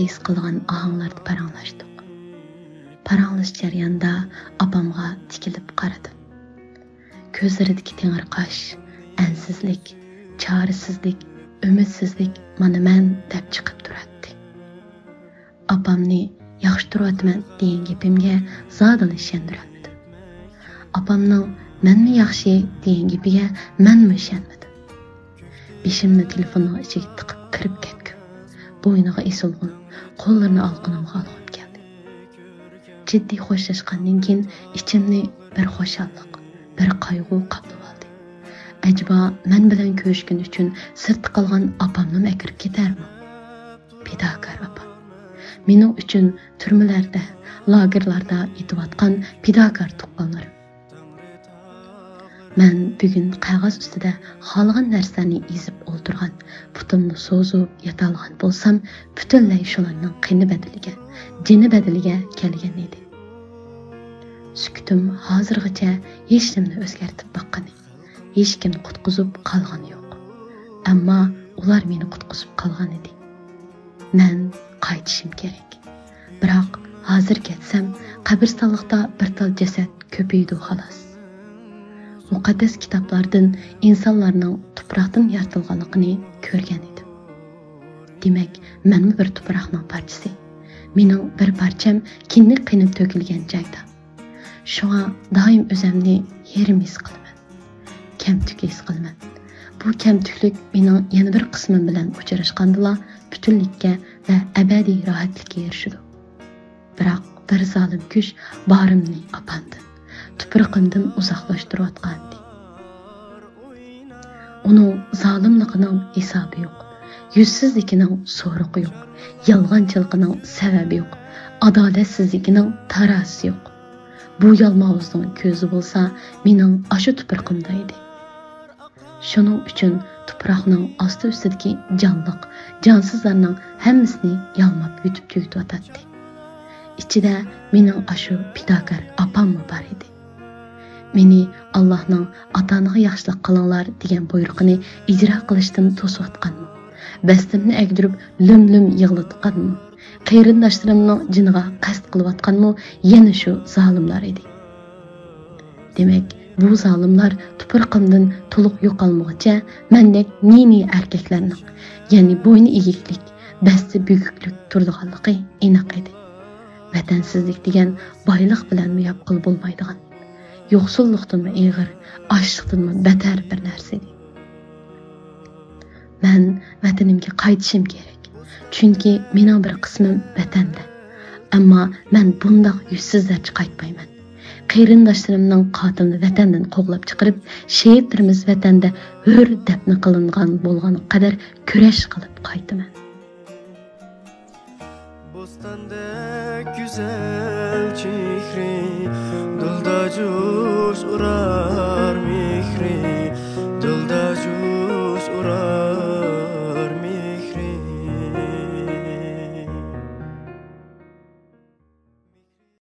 o'zimizda his qilgan ohanglarda paranglashdik. Paranglish jarayonida opamga tikilib qaradim. Ko'zlaridagi tengirqash, ansizlik, chorisizlik, umidsizlik mana men deb chiqib turadi. Opamni yaxshi turibman degan gapimga zodil ishondirolmadim. Opamning menmi yaxshi degan gapiga menmi ishonmadim. Beshimni telefonning ichiga tiqib kirib ketdim. Bo'yniga esilg'un, qo'llarini olqinimga olib keldi. Jiddiy xo'shlashgandan keyin ichimni bir xo'shallik, bir qayg'u qoplab oldi. Acaba men bilan ko'rishgan uchun sirtda qolgan opamni akirib ketarmi? Pidokor opam. Mening uchun turmalarda, lagerlarda yetayotgan pidokor tuqqanlarim. Men bugun qog'oz ustida xohlagan narsani yozib o'ltirgan, putimni so'zib yotalgan bo'lsam, butunlay shularning qini badiliga, jini badiliga kelgan edi. Sukutim hozirgacha hech nimani o'zgartib boqqani, hech kimni qutqizib qolgani yo'q. Ammo ular meni qutqizib qolgan edi. Men qaytishim kerak. Biroq hozir ketsam, qabristonlikda bir tal jasad ko'paydi xolos. Muqaddas kitoblardan insonlarning tuproqdan yaratilganligini ko'rgan edim. Demak, menmi bir tuproqning parchasi. Mening bir parcham kinni qinib to'kilgan joyda. Shunga doim o'zimni yerim his qilaman. Kamtuk his qilaman. Bu kamtuklik mening yana bir qismim bilan uchrashgandila butunlikka va abadiy rohatlikka erishdi. Biroq bir zolim kuch borimni opandi. Tuproqimdan uzoqlashtirayotgandi. Uning zolimligining hisobi yo'q. Yuzsizligining so'rig'i yo'q. Yolg'onchilikning sababi yo'q. Adolatsizligining tarasi yo'q. Bu yalmavuzning ko'zi bo'lsa, mening ashu tuproqimda edi. Shuning uchun tuproqning osti ustidagi jonliq, jonsizlarning hammasini yalmab yutib tugitayotdi. Ichida mening ashu pidokor opammi bor edi. Meni Allohning ota-onaga yaxshilik qilinglar degan buyrug'ini ijro qilishdan to'sayotganmi? Bastimni agdirib lum-lum yig'latganmi? Qarindoshlarimning jiniga qasd qilayotganmi? Yana shu zolimlar edi. Demak, bu zolimlar tuproqimdan to'liq yo'qolmoqcha mendek nini erkaklarning, ya'ni bo'yni egiklik, basti buyuklik turdiganligi aniq edi. Vatansizlik degan boylik bilan yo'q qilib bo'lmaydigan. Yo'qsullikdanmi ig'ir, ochlikdanmi betar bir narsa edi. Men vatanimga qaytishim kerak. Chunki mening bir qismim vatanda. Ammo men bundoq yuzsizlarcha qaytmayman. Qarindoshlarimning qotilini vatandan qo'g'lab chiqarib, shehidlarimiz vatanda hur dafn qilingan bo'lgan qadar kurash qilib qaytaman. Bostanda güzel chehre, dilda jo'sh urar